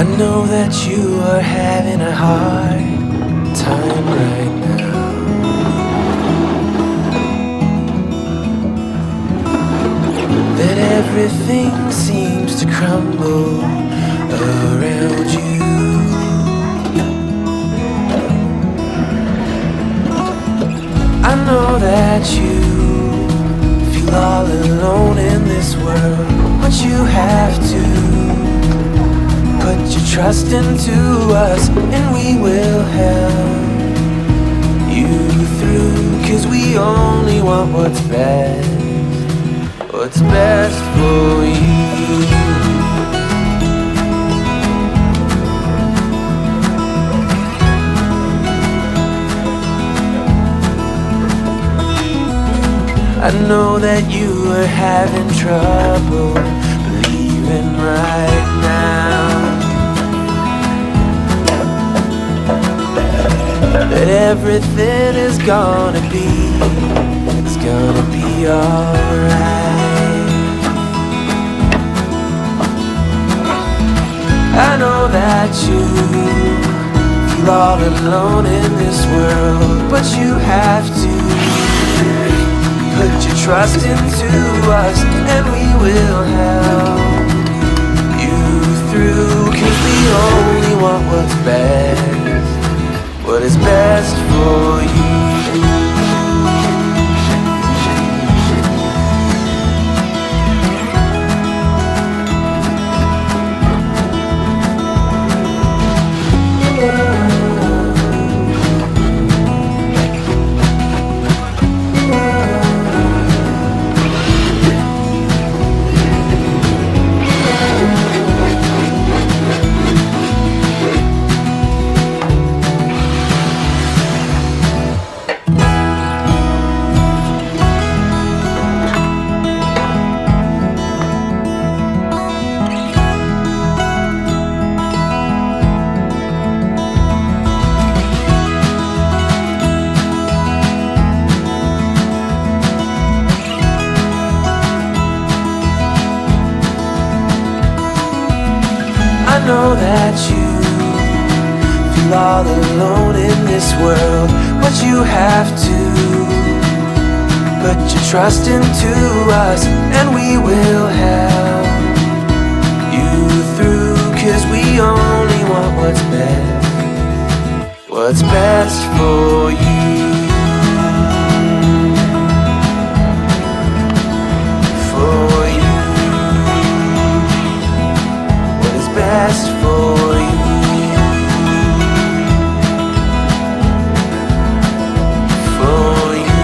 I know that you are having a hard time right now. That everything seems to crumble around you. I know that you feel all alone in this world, but you have to put your trust into us, and we will help you through. 'Cause we only want what's best for you. I know that you are having trouble believing right now that everything is gonna be alright. I know that you feel all alone in this world, but you have to put your trust into us, and we will help you through. 'Cause we only want what is best for you. I know that you feel all alone in this world, but you have to put your trust into us, and we will help you through. 'Cause we only want what's best for you. Best for you. For you.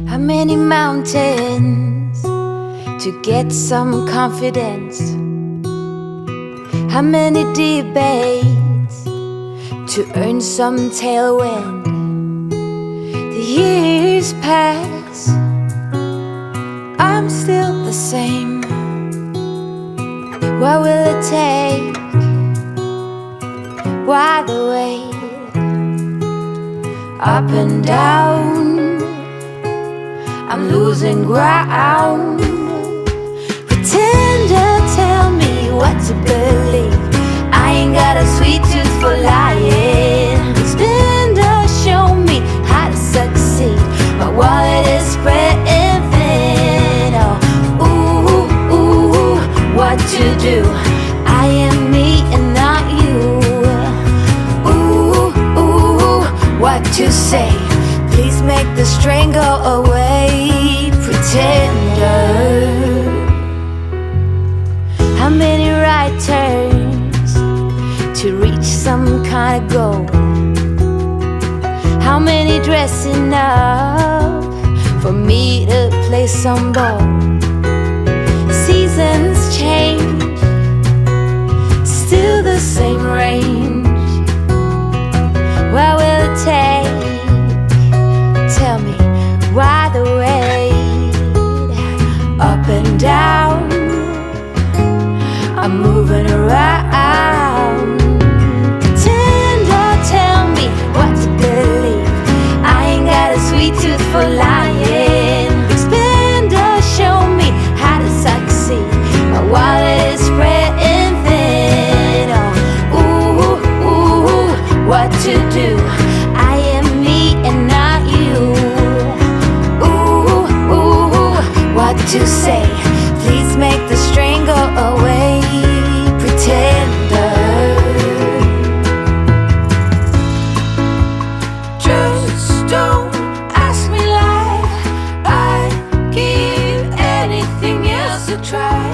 How many mountains to get some confidence? How many debates to earn some tailwind? The years pass, I'm still the same. What will it take? Why the wait? Up and down, I'm losing ground. Pretender, tell me what to believe. I ain't got a sweet tooth for lying. Spender, show me how to succeed. My wallet is spreading thin. Oh, ooh, ooh, what to do? I am me and not you. Ooh, ooh, what to say? Please make the strain go away, pretender. How many right turns to reach some kind of goal? How many dressing up for me to play some ball? Seasons change, still the same range. What will it take? Tell me why the wait? Up and down, I'm moving around. Pretender, tell me what to believe. I ain't got a sweet tooth for lying. Spender, show me how to succeed. My wallet is spreading thin. Oh, ooh, ooh, what to do? I am me and not you. Ooh, ooh, what to say? Please make the strain go away, pretender. Just don't ask me like I'd give anything else a try.